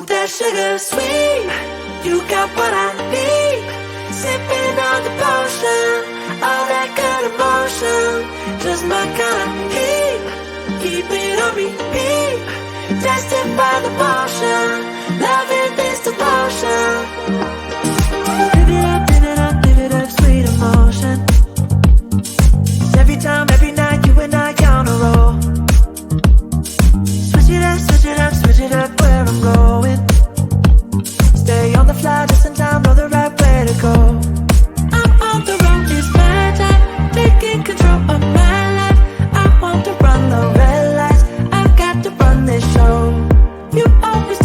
that sugar sweet, you got what I need. Sipping on the potion, all that good emotion, just my kind of heat. Keep it on repeat, tested by the potion, loving this devotion. Live it up, live it up, live it up, sweet emotion. Every time, every night, you and I on a roll. Switch it up, switch it up, switch it up where I'm going. Stay on the fly just in time, know the right way to go. I'm on the road, it's my time, taking control of my life. I want to run the red lights, I've got to run this show. You always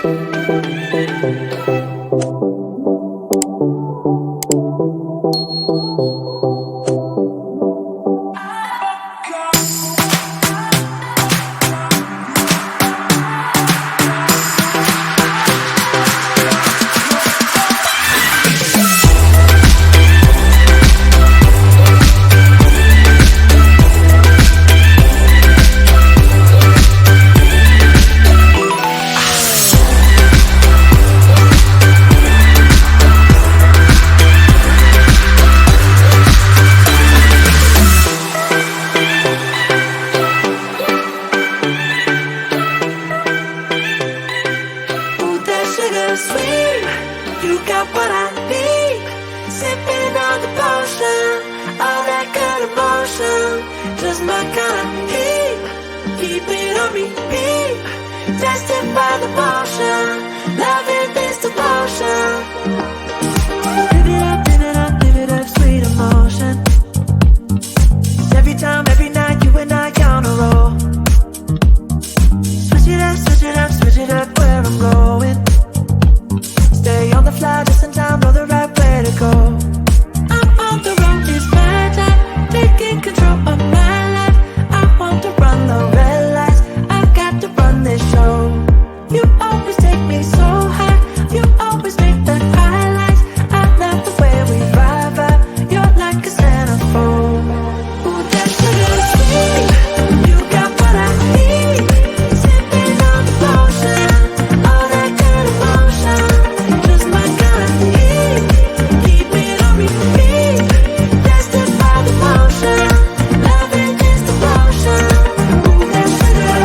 Ooh, that sugar sweet, you got what I need. Sipping on the potion, all that good emotion, just my kind of heat. Keep it on repeat, tested by the motion, loving this devotion. Live it up, live it up, live it up, sweet emotion. Every time, every night, you and I on a roll. Switch it up, switch it up, switch it up where I'm going. Stay on the fly just in time, know the right way to go. I'm on the road, it's my time, taking control of my life. I want to run the red lights, I've got to run this show. You always take me so high, you always make the highlights. I love the way we vibe, you're like a centerfold. Ooh, that sugar sweet, you got what I need. Sipping on the potion, all that good emotion, just my kind of heat. Keep it on repeat, tested by the motion, loving this devotion. Ooh, that sugar.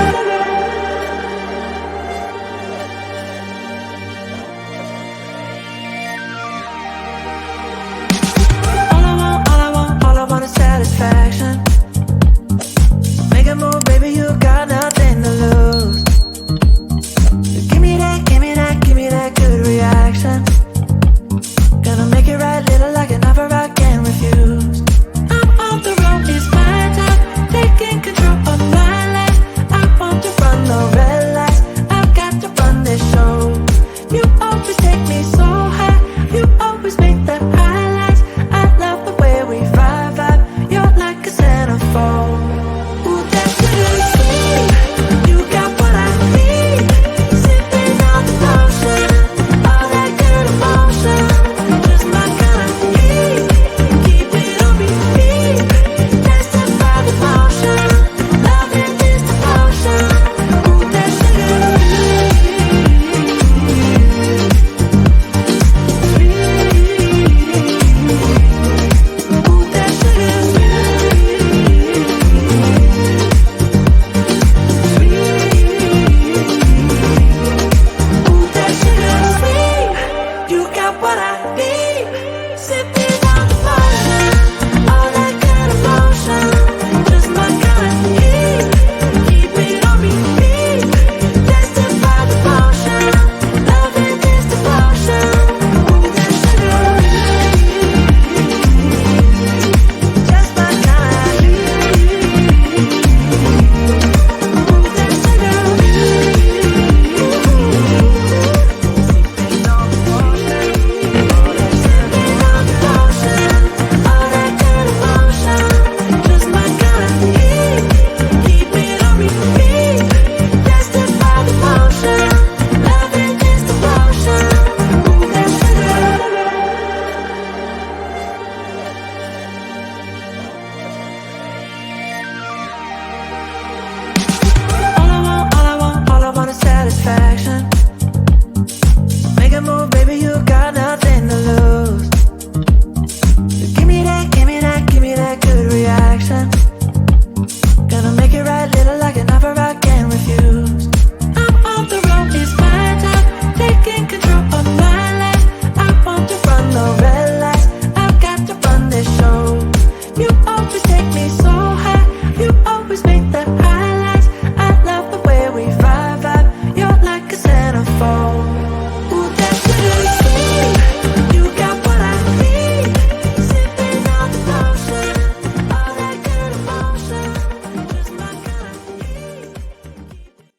All I want is satisfaction.